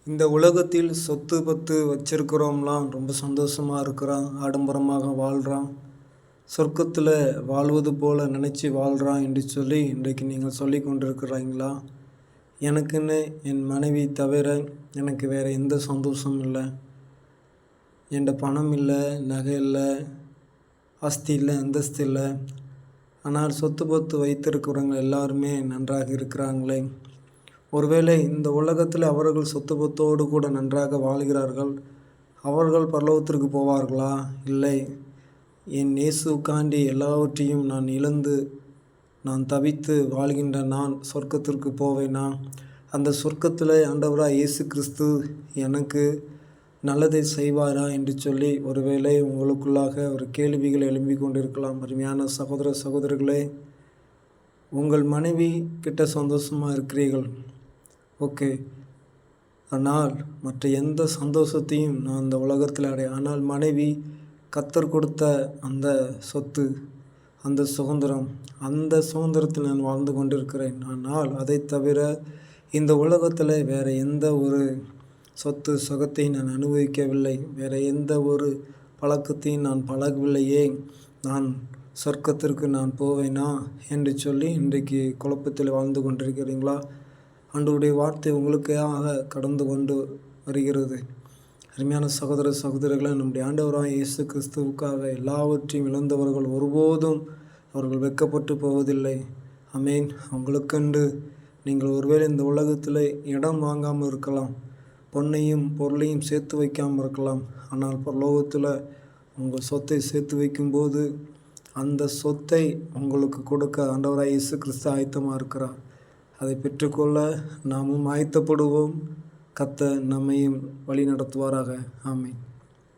இந்த உலகத்தில் சொத்து பத்து வச்சிருக்கிறோம்லாம் ரொம்ப சந்தோஷமாக இருக்கிறான், ஆடம்பரமாக வாழ்கிறான், சொர்க்கத்தில் வாழ்வது போல நினச்சி வாழ்கிறான் என்று சொல்லி இன்றைக்கு நீங்கள் சொல்லி கொண்டிருக்கிறீங்களா? எனக்குன்னு என் மனைவி தவிர எனக்கு வேறு எந்த சந்தோஷமும் இல்லை. என்கிட்ட பணம் இல்லை, நகை இல்லை, ஆஸ்தி இல்லை, அந்தஸ்து இல்லை. ஆனால் சொத்து பத்து வைத்திருக்கிறவங்க எல்லாருமே நன்றாக இருக்கிறாங்களே. ஒருவேளை இந்த உலகத்தில் அவர்கள் சொத்து பத்தோடு கூட நன்றாக வாழ்கிறார்கள், அவர்கள் பரலோகத்திற்கு போவார்களா? இல்லை, என் இயேசுக்காண்டி எல்லாவற்றையும் நான் இழந்து நான் தவித்து வாழ்கின்ற நான் சொர்க்கத்திற்கு போவேனா? அந்த சொர்க்கத்தில் ஆண்டவராக இயேசு கிறிஸ்து எனக்கு நல்லதை செய்வாரா என்று சொல்லி ஒருவேளை உங்களுக்குள்ளாக ஒரு கேள்விகள் எழும்பிக் கொண்டிருக்கலாம். அருமையான சகோதர சகோதரிகளே, உங்கள் மனைவி கிட்ட சந்தோஷமாக இருக்கிறீர்கள், ஓகே. ஆனால் மற்ற எந்த சந்தோஷத்தையும் நான் இந்த உலகத்தில் ஆனால் மனைவி கர்த்தர் கொடுத்த அந்த சொத்து, அந்த சுதந்திரம், அந்த சுதந்திரத்தில் நான் வாழ்ந்து கொண்டிருக்கிறேன். ஆனால் அதை தவிர இந்த உலகத்தில் வேறு எந்த ஒரு சொத்து சுகத்தை நான் அனுபவிக்கவில்லை, வேறு எந்த ஒரு பழக்கத்தையும் நான் பழகவில்லையே. நான் சொர்க்கத்திற்கு நான் போவேனா என்று சொல்லி இன்றைக்கு குழப்பத்தில் வாழ்ந்து கொண்டிருக்கிறீங்களா? ஆண்டவருடைய வார்த்தை உங்களுக்காக கடந்து கொண்டு வருகிறது. அருமையான சகோதர சகோதரிகளை, நம்முடைய ஆண்டவராக இயேசு கிறிஸ்துவுக்காக எல்லாவற்றையும் இழந்தவர்கள் ஒருபோதும் அவர்கள் வெட்கப்பட்டு போவதில்லை. ஆமென். உங்களுக்கென்று நீங்கள் ஒருவேளை இந்த உலகத்தில் இடம் வாங்காமல் இருக்கலாம், பொன்னையும் பொருளையும் சேர்த்து வைக்காமல் இருக்கலாம். ஆனால் பரலோகத்தில் உங்கள் சொத்தை சேர்த்து வைக்கும்போது அந்த சொத்தை உங்களுக்கு கொடுக்க ஆண்டவராக இயேசு கிறிஸ்து ஆயத்தமாக இருக்கிறார். அதை பெற்றுக்கொள்ள நாமும் ஆயத்தப்படுவோம். கர்த்தர் நம்மையும் வழி நடத்துவாராக. ஆமென்.